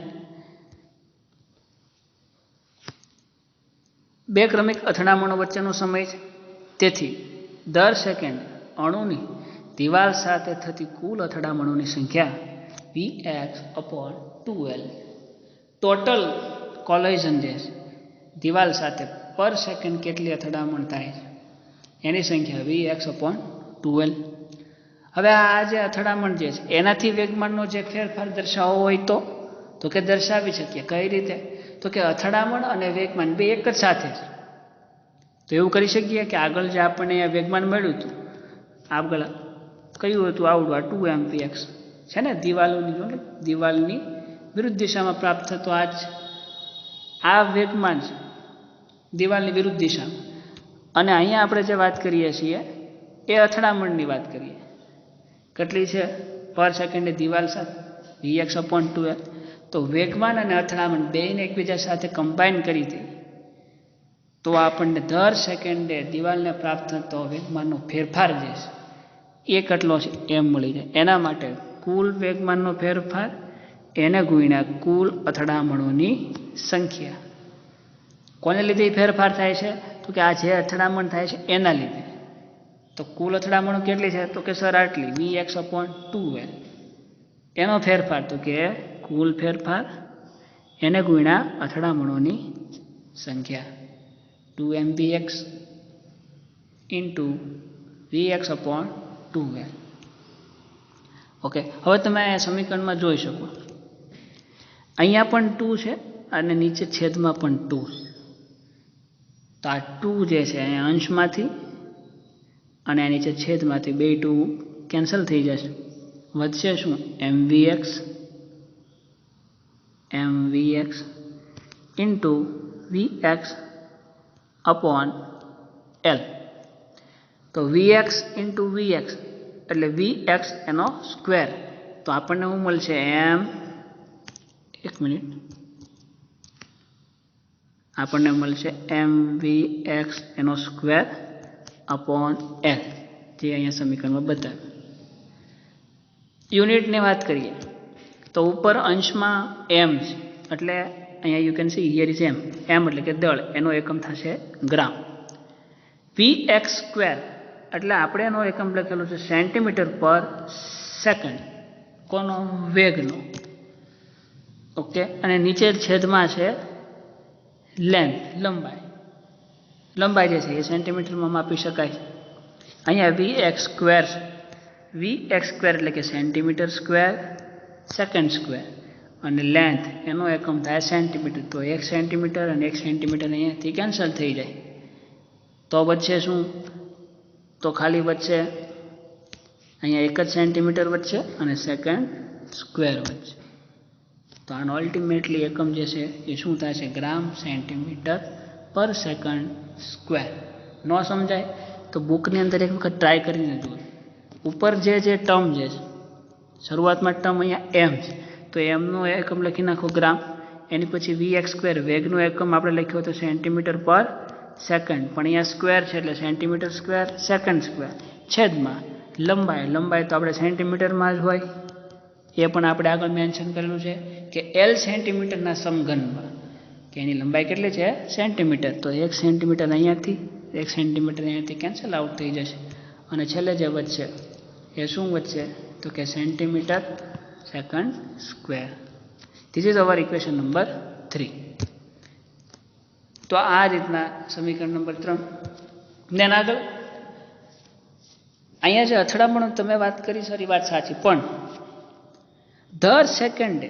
બે ક્રમિક અથડામણો વચ્ચેનો સમય છે. તેથી દર સેકન્ડ અણુની દિવાલ સાથે થતી કુલ અથડામણોની સંખ્યા Vx/2L. ટોટલ કોલિઝન જે છે દિવાલ સાથે પર સેકન્ડ કેટલી અથડામણ થાય છે એની સંખ્યા Vx/2L. હવે આ જે અથડામણ જે છે એનાથી વેગમાનનો જે ફેરફાર દર્શાવવો હોય તો કે દર્શાવી શકીએ. કઈ રીતે? તો કે અથડામણ અને વેગમાન બે એક જ સાથે છે. તો એવું કરી શકીએ કે આગળ જે આપણને વેગમાન મળ્યું હતું, આગળ કયું હતું આવડું, આ 2mvx છે ને, દિવાલની વિરુદ્ધ દિશામાં પ્રાપ્ત થતો આ વેગમાન છે દિવાલની વિરુદ્ધ દિશામાં. અને અહીંયા આપણે જે વાત કરીએ છીએ એ અથડામણની વાત કરીએ. કેટલી છે પર સેકન્ડે દિવાલ સાથે Vx/2L. તો વેગમાન અને અથડામણ બેને એકબીજા સાથે કમ્બાઈન કરી દઈએ તો આપણને દર સેકન્ડે દિવાલને પ્રાપ્ત થતો વેગમાનનો ફેરફાર જે છે એ કેટલો છે એમ મળી જાય. એના માટે કુલ વેગમાનનો ફેરફાર એને ગુણ્યા કુલ અથડામણોની સંખ્યા. કોને લીધે ફેરફાર થાય છે? તો કે આ જે અથડામણ થાય છે એના લીધે. તો કુલ અથડામણો કેટલી છે? તો કે સર આટલી Vx/2L. એનો ફેરફાર તો કે કુલ ફેરફાર એને ગુણ્યા અથડામણોની સંખ્યા 2mvx × Vx/2L. ઓકે, હવે તમે આ સમીકરણમાં જોઈ શકો અહીંયા પણ 2 છે અને નીચે છેદમાં પણ 2 છે. તો આ 2 જે છે અહીંયા અંશમાંથી અને આ નીચે છેદમાંથી બે 2 કેન્સલ થઈ જશે. વધશે શું? mvx × Vx/L. તો Vx × Vx એટલે Vx એનો સ્ક્વેર. તો આપણને શું મળશે? આપણને મળશે mvx એનો સ્ક્વેર / L, જે અહીંયા સમીકરણમાં બતાવ્યું. યુનિટની વાત કરીએ તો ઉપર અંશમાં m છે એટલે અહીંયા you can see here is m એટલે કે દળ, એનો એકમ થશે ગ્રામ. Vx² એટલે આપણે એનો એકમ લખેલો છે સેન્ટીમીટર/સેકન્ડ, કોનો? વેગનો. ઓકે, અને નીચે છેદમાં છે લેન્થ, લંબાઈ જે છે એ સેન્ટીમીટરમાં માપી શકાય. અહીંયા Vx² એટલે કે સેન્ટીમીટર સ્ક્વેર સેકન્ડ સ્ક્વેર, અને લેન્થ એનો એકમ થાય સેન્ટીમીટર. તો 1 સેન્ટીમીટર અને 1 સેન્ટીમીટર અહીંયાથી કેન્સલ થઈ જાય. તો વચ્ચે શું? તો ખાલી વચ્ચે અહીંયા 1 જ સેન્ટીમીટર વચ્ચે અને સેકન્ડ સ્ક્વેર વચ્ચે. તો આનો અલ્ટિમેટલી એકમ જે છે એ શું થાય છે? ગ્રામ સેન્ટીમીટર/સેકન્ડ². ન સમજાય તો બુકની અંદર એક વખત ટ્રાય કરીને જુઓ. ઉપર જે ટર્મ જે છે શરૂઆતમાં ટર્મ અહીંયા m છે તો એમનો એકમ લખી નાખો ગ્રામ. એની પછી Vx² વેગનો એકમ આપણે લખ્યો હતો સેન્ટીમીટર/સેકન્ડ, પણ અહીંયા સ્ક્વેર છે એટલે સેન્ટીમીટર સ્ક્વેર સેકન્ડ સ્ક્વેર, છેદમાં લંબાઈ તો આપણે સેન્ટીમીટરમાં જ હોય. એ પણ આપણે આગળ મેન્શન કરેલું છે કે L સેન્ટીમીટરના સમઘનમાં, કે એની લંબાઈ કેટલી છે? સેન્ટીમીટર. તો 1 સેન્ટીમીટર અહીંયાથી 1 સેન્ટીમીટર અહીંયાથી કેન્સલ આઉટ થઈ જશે અને છેલ્લે જે વધશે એ શું વધશે? તો કે સેન્ટીમીટર/સેકન્ડ². This is our equation number 3. તો આ રીતના સમીકરણ નંબર 3. દેન આગળ અહીંયા જે અથડામણ તમે વાત કરી સારી વાત સાચી, પણ દર સેકન્ડે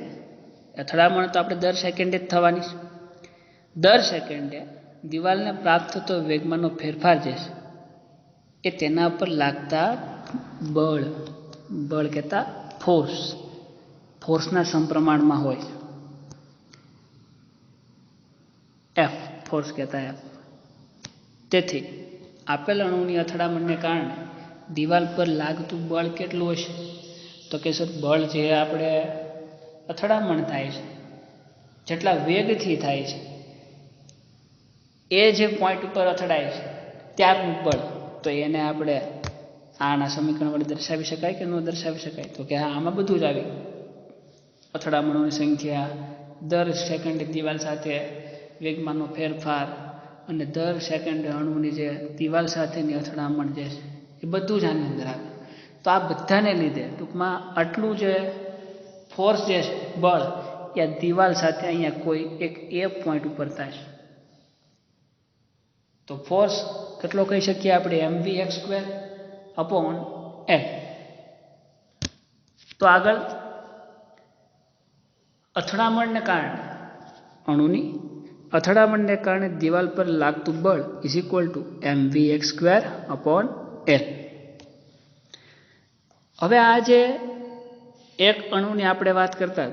અથડામણ તો આપણે દર સેકન્ડે જ થવાની છે. દર સેકન્ડે દિવાલને પ્રાપ્ત થતો વેગમાંનો ફેરફાર જે છે એ તેના પર લાગતા બળ કહેતા ફોર્સના સમપ્રમાણમાં હોય. ફોર્સ કહેતા એફ. તેથી આપેલ અણુની અથડામણને કારણે દિવાલ પર લાગતું બળ કેટલું હશે? તો કે સર બળ જે આપણે અથડામણ થાય છે જેટલા વેગથી થાય છે એ જે પોઈન્ટ ઉપર અથડાય છે ત્યારનું બળ, તો એને આપણે આના સમીકરણ વડે દર્શાવી શકાય કે ન દર્શાવી શકાય? તો કે હા, આમાં બધું જ આવી. અથડામણોની સંખ્યા, દર સેકન્ડે દિવાલ સાથે વેગમાંનો ફેરફાર અને દર સેકન્ડે અણુની જે દિવાલ સાથેની અથડામણ જે છે એ બધું જ આની અંદર આવે. તો આ બધાને લીધે ટૂંકમાં આટલું જે ફોર્સ જે છે બળ એ દિવાલ સાથે અહીંયા કોઈ એક પોઈન્ટ ઉપર થાય. તો ફોર્સ કેટલો કહી શકીએ આપણે? mvx² upon L. તો આગળ અથડામણને કારણે અણુની અથડામણને કારણે દિવાલ પર લાગતું બળ is equal two mvx² upon L. હવે આ જે એક અણુની આપણે વાત કરતા,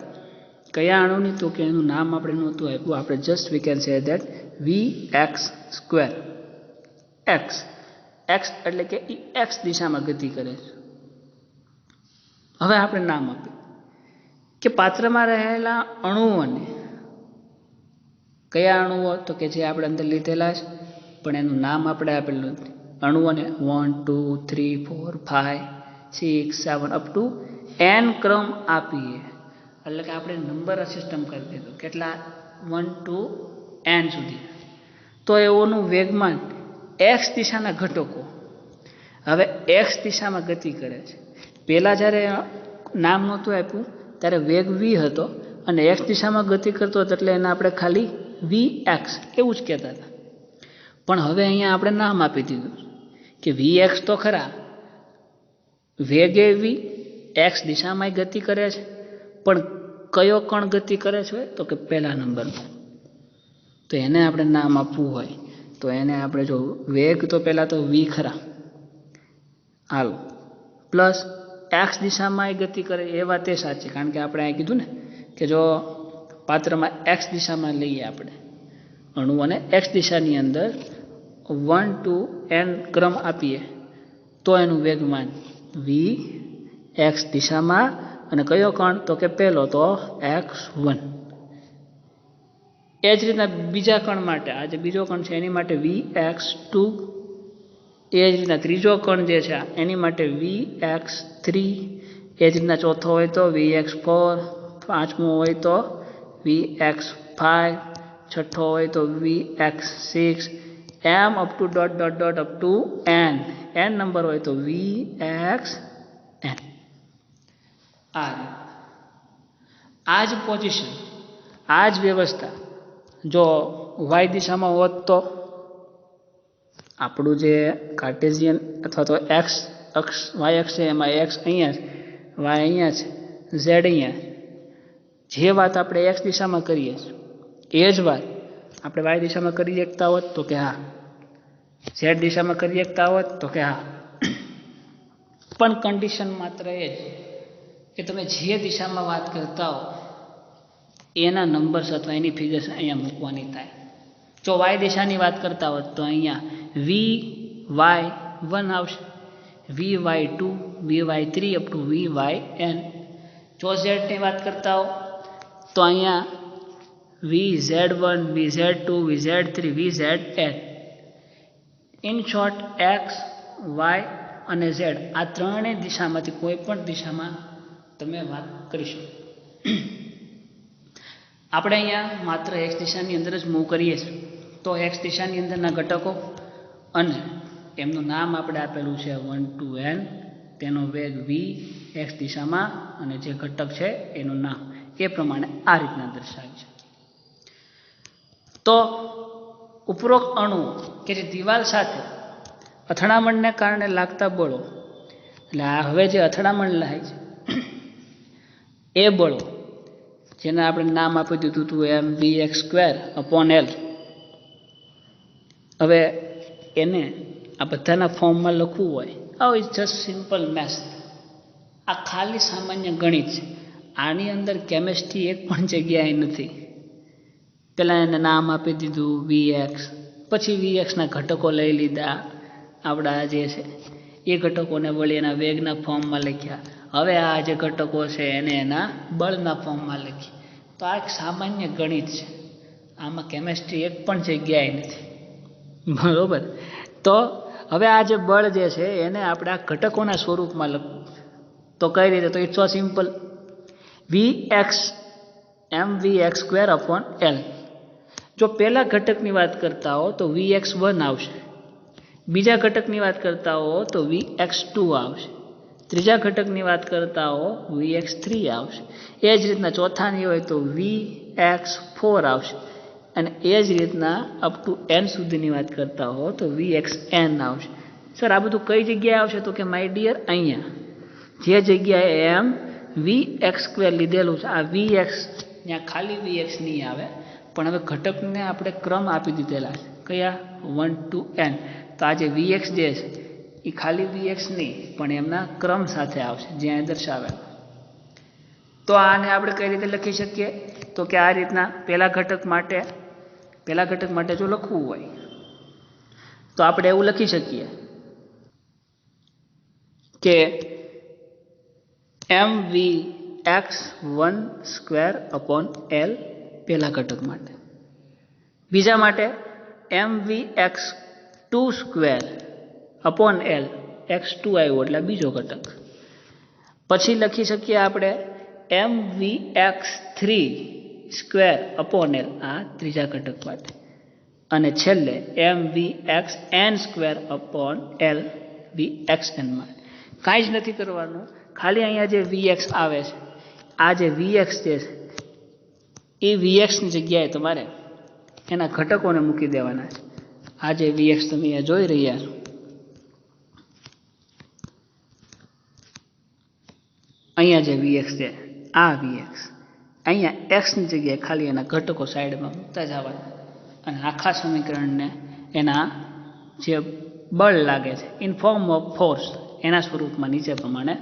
કયા અણુની? તો કે એનું નામ આપણે નહોતું આપ્યું, આપણે just V can say that vx². x એટલે કે x દિશામાં ગતિ કરે છે. હવે આપણે નામ આપ્યું કે પાત્રમાં રહેલા અણુઓને, કયા અણુઓ? તો કે જે આપણે અંદર લીધેલા છે પણ એનું નામ આપણે આપેલું નથી. અણુઓને 1 2 3 4 5 6 7 અપ ટુ n ક્રમ આપીએ. એટલે કે આપણે નંબર સિસ્ટમ કરી દીધું, કેટલા? 1 to n સુધી. તો એઓનું વેગમાન x દિશાના ઘટકો હવે x દિશામાં ગતિ કરે છે. પહેલાં જ્યારે નામ નહોતું આપ્યું ત્યારે વેગ v હતો અને x દિશામાં ગતિ કરતો હતો એટલે એને આપણે ખાલી vx એવું જ કહેતા હતા. પણ હવે અહીંયા આપણે નામ આપી દીધું કે vx તો ખરા, વેગ એ v, x દિશામાં ગતિ કરે છે, પણ કયો કણ ગતિ કરે છે? તો કે પહેલા નંબરનો. તો એને આપણે નામ આપવું હોય તો એને આપણે જો વેગ તો પહેલાં તો v ખરા, હાલો, પ્લસ x દિશામાં ગતિ કરે એ વાત એ સાચી, કારણ કે આપણે અહીં કીધું ને કે જો પાત્રમાં x દિશામાં લઈએ આપણે અણુઓને x દિશાની અંદર 1 to n ક્રમ આપીએ તો એનું વેગમાન v x દિશામાં, અને કયો કણ? તો કે પહેલો, તો x1. એ જ રીતના બીજા કણ માટે, આ જે બીજો કણ છે એની માટે vx2. એ જ રીતના ત્રીજો કણ જે છે એની માટે vx3. એ જ રીતના ચોથો હોય તો vx4, પાંચમો હોય તો vx5, છઠ્ઠો હોય તો vx6, એમ up to dot dot dot up to n number હોય તો vxn. આ જ પોઝિશન, આ જ વ્યવસ્થા જો y દિશામાં હોત તો આપણું જે કાર્ટેશિયન અથવા તો x અક્ષ y અક્ષ છે એમાં x અહીંયા છે, y અહીંયા છે, z અહીંયા. જે વાત આપણે x દિશામાં કરીએ છીએ એ જ વાત આપણે y દિશામાં કરી શકતા હોત તો કે હા, z દિશામાં કરી શકતા હોત તો કે હા. પણ કન્ડિશન માત્ર એ જ કે તમે જે દિશામાં વાત કરતા હો એના નંબર્સ અથવા એની ફિગર્સ અહીંયા મૂકવાની થાય. જો y દિશાની વાત કરતા હોત તો અહીંયા vy1 આવશે, vy2, vy3 up to vyn. જો z ની વાત કરતા હો તો અહીંયા vz1, vz2, vz3, vzn. In short x, y અને z આ ત્રણેય દિશામાંથી કોઈ પણ દિશામાં તમે વાત કરી શકો. આપણે અહીંયા માત્ર x દિશાની અંદર જ મૂવ કરીએ છીએ તો x દિશાની અંદરના ઘટકો અને એમનું નામ આપણે આપેલું છે 1 to n, તેનો વેગ v x દિશામાં અને જે ઘટક છે એનું નામ એ પ્રમાણે આ રીતના દર્શાવી છે. તો ઉપરોક્ત અણુઓ કે જે દિવાલ સાથે અથડામણને કારણે લાગતા બળો એટલે આ હવે જે અથડામણ થાય છે એ બળો જેને આપણે નામ આપી દીધું હતું mvx²/L. હવે એને આ બધાના ફોર્મમાં લખવું હોય, how is just simple maths. આ ખાલી સામાન્ય ગણિત છે. આની અંદર કેમેસ્ટ્રી એક પણ જગ્યાએ નથી. પહેલાં એને નામ આપી દીધું vx, પછી vxના ઘટકો લઈ લીધા આપણા જે છે એ ઘટકોને વળી એના વેગના ફોર્મમાં લખ્યા. હવે આ જે ઘટકો છે એને એના બળના ફોર્મમાં લખી. તો આ એક સામાન્ય ગણિત છે. આમાં કેમેસ્ટ્રી એક પણ જગ્યાએ નથી. બરોબર. તો હવે આ જે બળ જે છે એને આપણે આ ઘટકોના સ્વરૂપમાં લખવું. તો કઈ રીતે? તો it's so simple. vx mvx²/L. જો પહેલા ઘટકની વાત કરતા હો તો vx1 આવશે, બીજા ઘટકની વાત કરતા હો તો vx2 આવશે, ત્રીજા ઘટકની વાત કરતા હો vx3 આવશે. એ જ રીતના ચોથાની હોય તો vx4 આવશે, અને એ જ રીતના અપ ટુ n સુધીની વાત કરતા હો તો vxn આવશે. સર આ બધું કઈ જગ્યાએ આવશે? તો કે માય ડિયર અહીંયા જે જગ્યાએ એમ vx² લીધેલું છે આ vx ત્યાં ખાલી vx નહીં આવે, પણ હવે ઘટકને આપણે ક્રમ આપી દીધેલા છે. કયા? 1 to n. તો આ જે vx જે છે એ ખાલી vx નહીં પણ એમના ક્રમ સાથે આવશે જ્યાં દર્શાવેલ. તો આને આપણે કઈ રીતે લખી શકીએ? તો કે આ રીતના પહેલા ઘટક માટે જો લખવું હોય તો આપણે એવું લખી શકીએ કે mvx1²/L પહેલા ઘટક માટે, બીજા માટે mvx2²/L, x2 આવ્યો એટલે બીજો ઘટક. પછી લખી શકીએ આપણે mvx3²/L આ ત્રીજા ઘટક માટે, અને છેલ્લે mvxn²/L vxn માટે. કાંઈ જ નથી કરવાનું, ખાલી અહીંયા જે vx આવે છે આ જે vx જે છે એ vxની જગ્યાએ તમારે એના ઘટકોને મૂકી દેવાના છે. આ જે vx તમે અહીંયા જોઈ રહ્યા છો અહીંયા જે vx છે આ vx અહીંયા x ની જગ્યાએ ખાલી એના ઘટકો સાઈડમાં મૂકતા જવાના, અને આખા સમીકરણને એના જે બળ લાગે છે ઇન ફોર્મ ઓફ ફોર્સ એના સ્વરૂપમાં નીચે પ્રમાણે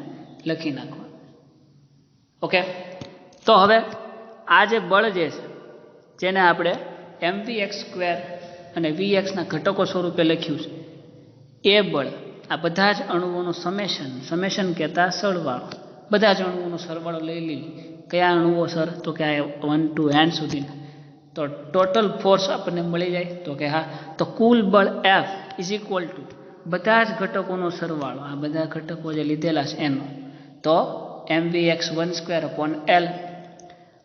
લખી નાખવાનું. ઓકે. તો હવે આ જે બળ જે છે જેને આપણે mvx² અને vxના ઘટકો સ્વરૂપે લખ્યું છે એ બળ આ બધા જ અણુઓનું સમેશન કહેતા સરવાળો, બધા જ અણુઓનો સરવાળો લઈ લીધી. કયા અણુઓ સર? તો કે 1 to n સુધીના. તો ટોટલ ફોર્સ આપણને મળી જાય. તો કે હા, તો કુલ બળ F ઇઝ ઇક્વલ ટુ બધા જ ઘટકોનો સરવાળો, આ બધા ઘટકો જે લીધેલા છે એનો, તો mvx1²/L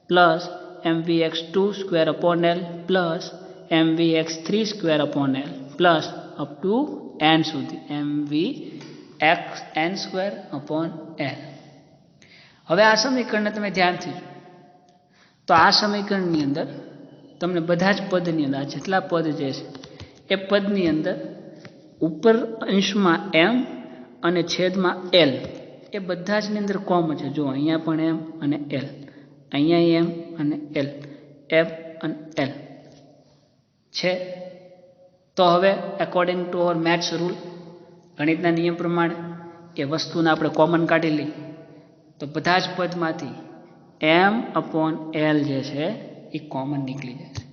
plus mvx2²/L plus mvx3²/L plus up to n સુધી mvxn²/L. હવે આ સમીકરણને તમે ધ્યાનથી જો તો આ સમીકરણની અંદર તમને બધા જ પદની અંદર જેટલા પદ જે છે એ પદની અંદર ઉપર અંશમાં m અને છેદમાં l એ બધા જ ની અંદર કોમન છે. જો અહીંયા પણ m અને l, અહીંયા m અને l, m અને l છે. તો હવે according to our maths rule, ગણિતના નિયમ પ્રમાણે એ વસ્તુને આપણે કોમન કાઢી લઈએ તો બધા જ પદમાંથી m/l જે છે એ કોમન નીકળી જાય છે.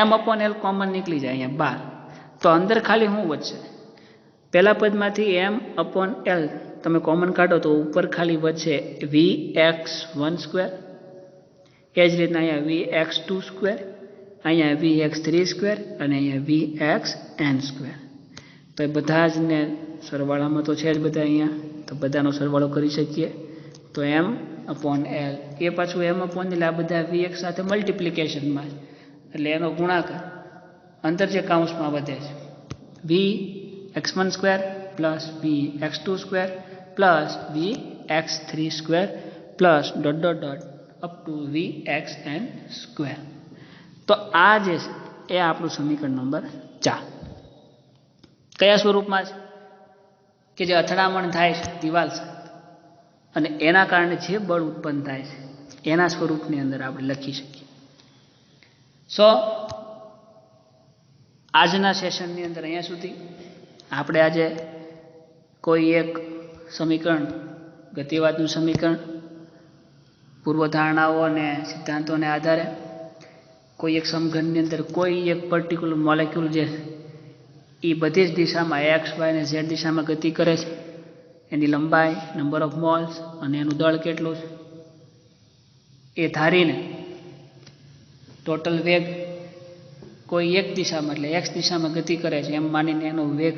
m/l કોમન નીકળી જાય અહીંયા 12. તો અંદર ખાલી શું વધશે? પહેલા પદમાંથી m/l તમે કોમન કાઢો તો ઉપર ખાલી વધશે vx1², એ જ રીતના અહીંયા vx2², અહીંયા vx3² અને અહીંયા vxn². તો એ બધા જ ને સરવાળામાં તો છે જ બધા અહીંયા, તો બધાનો સરવાળો કરી શકીએ. તો m/l એ પાછું m/l આ બધા vx સાથે મલ્ટિપ્લિકેશનમાં, એટલે એનો ગુણાકાર અંતર જે કાઉન્સમાં વધે છે vx1² plus vx2² plus vx3² plus ... up to vxn². તો આ જે છે એ આપણું સમીકરણ નંબર 4 કયા સ્વરૂપમાં છે? કે જે અથડામણ થાય છે દિવાલ સાથે અને એના કારણે જે બળ ઉત્પન્ન થાય છે એના સ્વરૂપની અંદર આપણે લખી શકીએ. સો આજના સેશનની અંદર અહીંયા સુધી આપણે આજે કોઈ એક સમીકરણ, ગતિવાદનું સમીકરણ, પૂર્વધારણાઓ અને સિદ્ધાંતોને આધારે કોઈ એક સમઘનની અંદર કોઈ એક પર્ટિક્યુલર મોલેક્યુલ જે એ બધી જ દિશામાં એક્સ, વાય અને ઝેડ દિશામાં ગતિ કરે છે, એની લંબાઈ, નંબર ઓફ મોલ્સ અને એનું દળ કેટલું છે એ ધારીને ટોટલ વેગ કોઈ એક દિશામાં એટલે એક્સ દિશામાં ગતિ કરે છે એમ માનીને એનો વેગ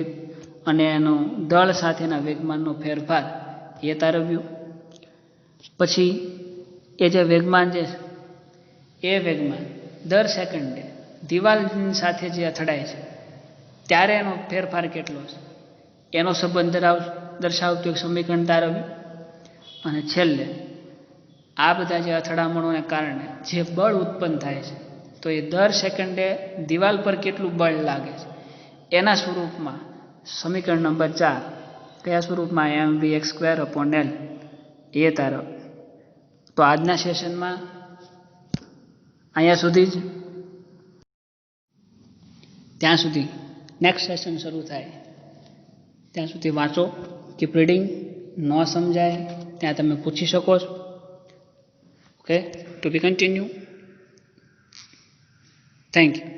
અને એનો દળ સાથેના વેગમાનનો ફેરફાર એ તારવ્યું. પછી એ જે વેગમાન છે એ વેગમાન દર સેકન્ડે દિવાલ સાથે જે અથડાય છે ત્યારે એનો ફેરફાર કેટલો છે એનો સંબંધ દર્શાવતું એક સમીકરણ તારવ્યું. અને છેલ્લે આ બધા જે અથડામણોને કારણે જે બળ ઉત્પન્ન થાય છે તો એ દર સેકન્ડે દિવાલ પર કેટલું બળ લાગે છે એના સ્વરૂપમાં સમીકરણ નંબર 4 કયા સ્વરૂપમાં mv(x²/L) એ તારવ્યું. તો આજના સેશનમાં અહીંયા સુધી જ. ત્યાં સુધી નેક્સ્ટ સેશન શરૂ થાય ત્યાં સુધી વાંચો, કીપ રીડિંગ. ન સમજાય ત્યાં તમે પૂછી શકો છો. Okay, to be continue. Thank you.